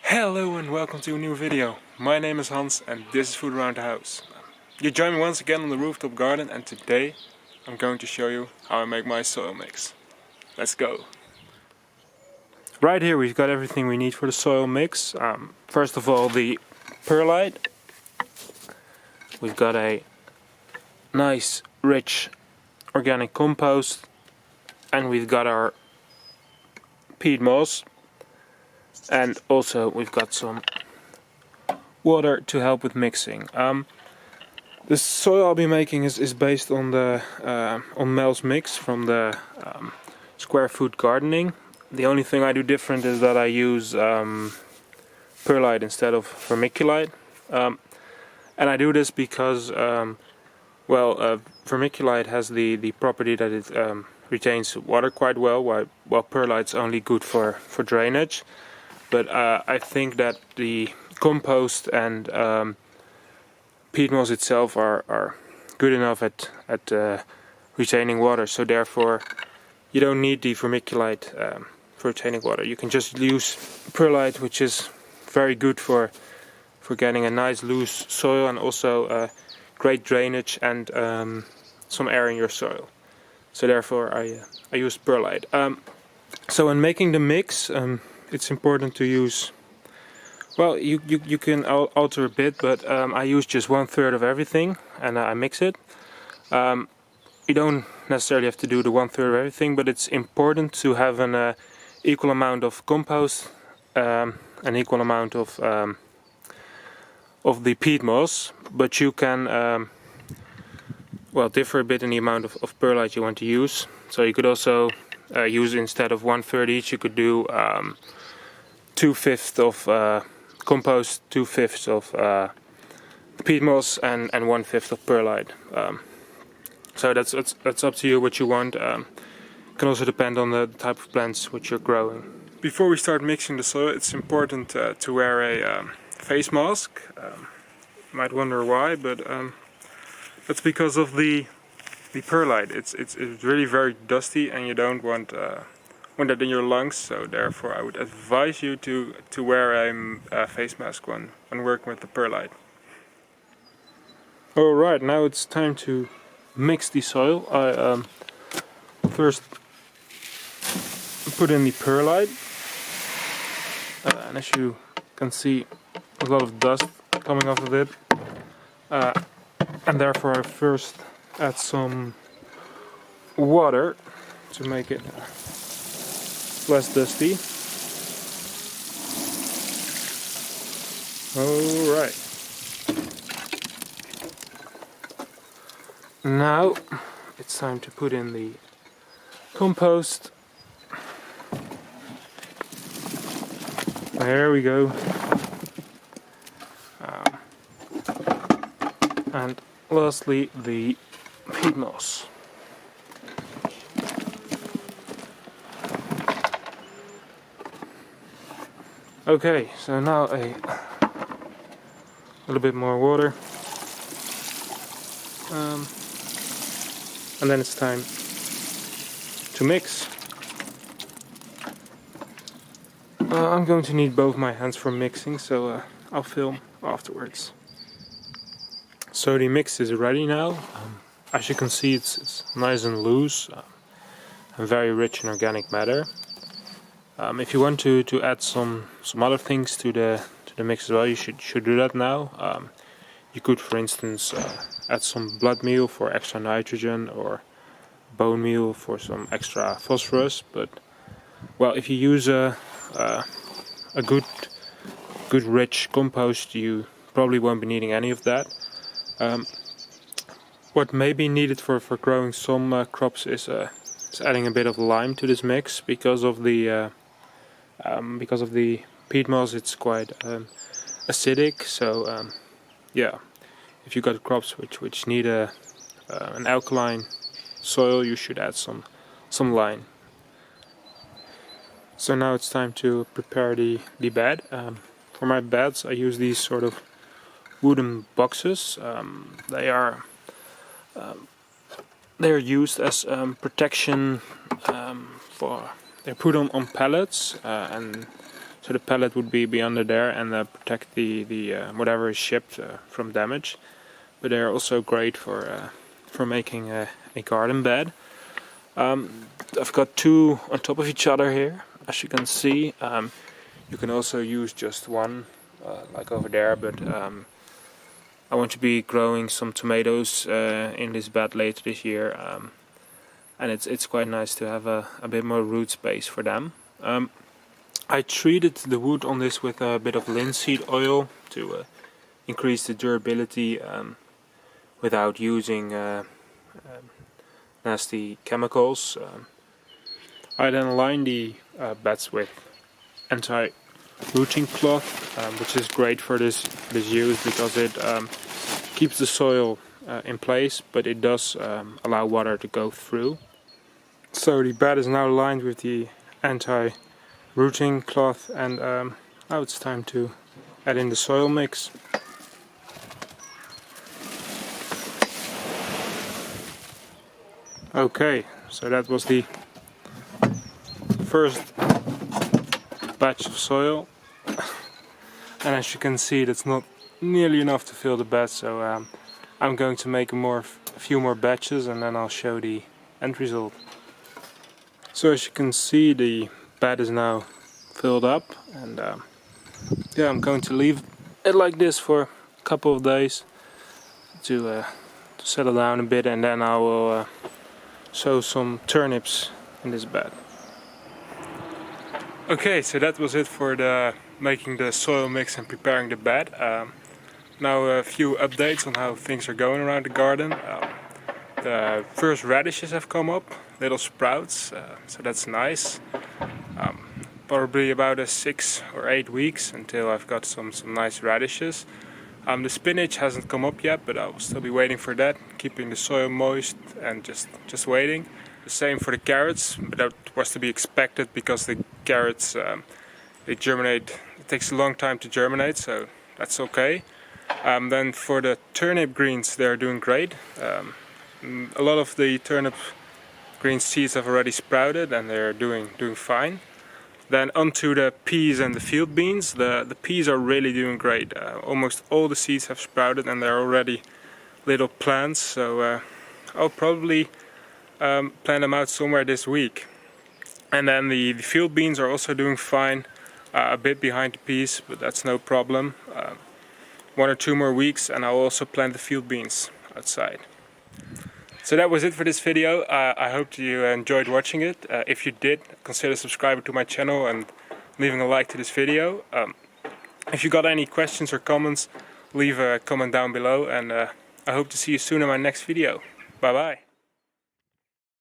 Hello and welcome to a new video. My name is Hans and this is Food Around the House. You join me once again on the rooftop garden, and today I'm going to show you how I make my soil mix. Let's go! Right here we've got everything we need for the soil mix. First of all, the perlite. We've got a nice rich organic compost, and we've got our peat moss. And also we've got some water to help with mixing. The soil I'll be making is based on the on Mel's mix from the Square Food Gardening. The only thing I do different is that I use perlite instead of vermiculite. And I do this because vermiculite has the property that it retains water quite well, while perlite's only good for drainage. But I think that the compost and peat moss itself are good enough at retaining water. So therefore, you don't need the vermiculite for retaining water. You can just use perlite, which is very good for getting a nice loose soil and also great drainage and some air in your soil. So therefore, I use perlite. So when making the mix, it's important to use, well, you can alter a bit, but I use just 1/3 of everything and I mix it. You don't necessarily have to do the 1/3 of everything, but it's important to have an equal amount of compost, an equal amount of the peat moss, but you can differ a bit in the amount of perlite you want to use. So you could also use, instead of 1/3 each, you could do 2/5 of compost, 2/5 of peat moss, and 1/5 of perlite. So that's up to you what you want. It can also depend on the type of plants which you're growing. Before we start mixing the soil, it's important to wear a face mask. You might wonder why, but that's because of the perlite. It's really very dusty, and you don't want that in your lungs. So therefore, I would advise you to wear a face mask when working with the perlite. All right, now it's time to mix the soil. I first put in the perlite, and as you can see, a lot of dust coming off of it, and therefore I first add some water to make it less dusty. Alright. Now it's time to put in the compost. There we go. And lastly, the peat moss. Okay, so now a little bit more water, and then it's time to mix. I'm going to need both my hands for mixing, so I'll film afterwards. So the mix is ready now. As you can see, it's nice and loose and very rich in organic matter. If you want to add some other things to the mix as well, you should do that now. You could, for instance, add some blood meal for extra nitrogen, or bone meal for some extra phosphorus. But well, if you use a good rich compost, you probably won't be needing any of that. What may be needed for growing some crops is adding a bit of lime to this mix, because of the peat moss. It's quite acidic. So yeah, if you got crops which need an alkaline soil, you should add some lime. So now it's time to prepare the bed. For my beds, I use these sort of wooden boxes. They're used as protection. They're put on pallets, and so the pallet would be under there and protect the whatever is shipped from damage. But they're also great for making a garden bed. I've got two on top of each other here, as you can see. You can also use just one, like over there, but I want to be growing some tomatoes in this bed later this year, and it's quite nice to have a bit more root space for them. I treated the wood on this with a bit of linseed oil to increase the durability without using nasty chemicals. I then line the beds with anti-rooting cloth, which is great for this use because it keeps the soil in place, but it does allow water to go through. So the bed is now lined with the anti-rooting cloth, and now it's time to add in the soil mix. Okay, so that was the first batch of soil, and as you can see, that's not nearly enough to fill the bed, so I'm going to make a few more batches, and then I'll show the end result. So as you can see, the bed is now filled up, and yeah, I'm going to leave it like this for a couple of days to settle down a bit, and then I will sow some turnips in this bed. Okay, so that was it for making the soil mix and preparing the bed. Now a few updates on how things are going around the garden. The first radishes have come up, little sprouts, so that's nice. Probably about 6 or 8 weeks until I've got some nice radishes. The spinach hasn't come up yet, but I will still be waiting for that, keeping the soil moist and just waiting. The same for the carrots, but that was to be expected because the carrots they germinate. It takes a long time to germinate, so that's okay. Then for the turnip greens, they're doing great. A lot of the turnip green seeds have already sprouted and they're doing fine. Then onto the peas and the field beans. The peas are really doing great. Almost all the seeds have sprouted and they're already little plants, so I'll probably plant them out somewhere this week. And then the field beans are also doing fine, a bit behind the peas, but that's no problem. 1 or 2 more weeks and I'll also plant the field beans outside. So that was it for this video. I hope you enjoyed watching it. If you did, consider subscribing to my channel and leaving a like to this video. If you got any questions or comments, leave a comment down below, and I hope to see you soon in my next video. Bye bye.